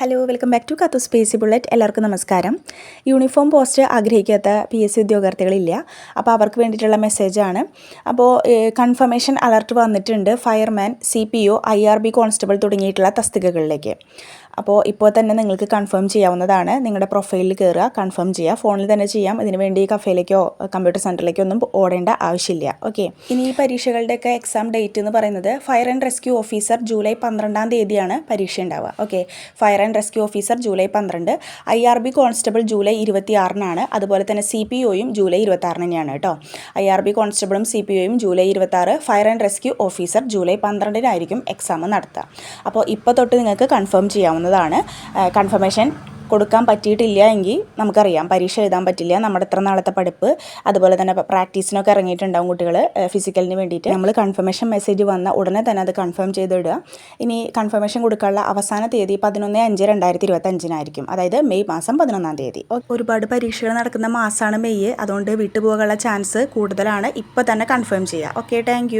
Hello, welcome back to കത്തു സ്പേസി bullet. എല്ലാവർക്കും നമസ്കാരം. യൂണിഫോം പോസ്റ്റ് ആഗ്രഹിക്കാത്ത PSC ഉദ്യോഗാർത്ഥികളില്ല. അപ്പോൾ അവർക്ക് വേണ്ടിയിട്ടുള്ള മെസ്സേജാണ്. അപ്പോൾ കൺഫർമേഷൻ അലർട്ട് വന്നിട്ടുണ്ട് ഫയർമാൻ, CPO, IRB കോൺസ്റ്റബിൾ തുടങ്ങിയിട്ടുള്ള തസ്തികകളിലേക്ക്. അപ്പോൾ ഇപ്പോൾ തന്നെ നിങ്ങൾക്ക് കൺഫേം ചെയ്യാവുന്നതാണ്. നിങ്ങളുടെ പ്രൊഫൈലിൽ കയറുക, കൺഫേം ചെയ്യുക. ഫോണിൽ തന്നെ ചെയ്യാം. ഇതിന് വേണ്ടി കഫേയിലേക്കോ കമ്പ്യൂട്ടർ സെൻറ്ററിലേക്കോ ഒന്നും ഓടേണ്ട ആവശ്യമില്ല. ഓക്കെ, ഇനി ഈ പരീക്ഷകളുടെയൊക്കെ എക്സാം ഡേറ്റ് എന്ന് പറയുന്നത് fire and rescue officer July 12-ാം തീയതിയാണ് പരീക്ഷ ഉണ്ടാവുക. Okay, fire and rescue officer July 12, IRB constable July 26-നാണ്. അതുപോലെ തന്നെ CPOയും ജൂലൈ 26-ന് തന്നെയാണ് കേട്ടോ. IRB കോൺസ്റ്റബിളും CPOയും July 26, fire and rescue officer July 12-നായിരിക്കും എക്സാം നടത്തുക. അപ്പോൾ ഇപ്പോൾ തൊട്ട് നിങ്ങൾക്ക് കൺഫേം ചെയ്യാവുന്നതാണ്. കൺഫർമേഷൻ കൊടുക്കാൻ പറ്റിയിട്ടില്ല എങ്കിൽ നമുക്കറിയാം പരീക്ഷ എഴുതാൻ പറ്റില്ല. നമ്മുടെ ഇത്ര നാളത്തെ പഠിപ്പ്, അതുപോലെ തന്നെ പ്രാക്ടീസിനൊക്കെ ഇറങ്ങിയിട്ടുണ്ടാവും കുട്ടികൾ ഫിസിക്കലിന് വേണ്ടിയിട്ട്. നമ്മൾ കൺഫർമേഷൻ മെസ്സേജ് വന്ന ഉടനെ തന്നെ അത് കൺഫേം ചെയ്തിടുക. ഇനി കൺഫർമേഷൻ കൊടുക്കാനുള്ള അവസാന തീയതി 11/5/2025 അതായത് മെയ് മാസം 11-ാം തീയതി. ഒരുപാട് പരീക്ഷകൾ നടക്കുന്ന മാസമാണ് മെയ്. അതുകൊണ്ട് വിട്ടുപോകാനുള്ള ചാൻസ് കൂടുതലാണ്. ഇപ്പോൾ തന്നെ കൺഫേം ചെയ്യുക. Okay, thank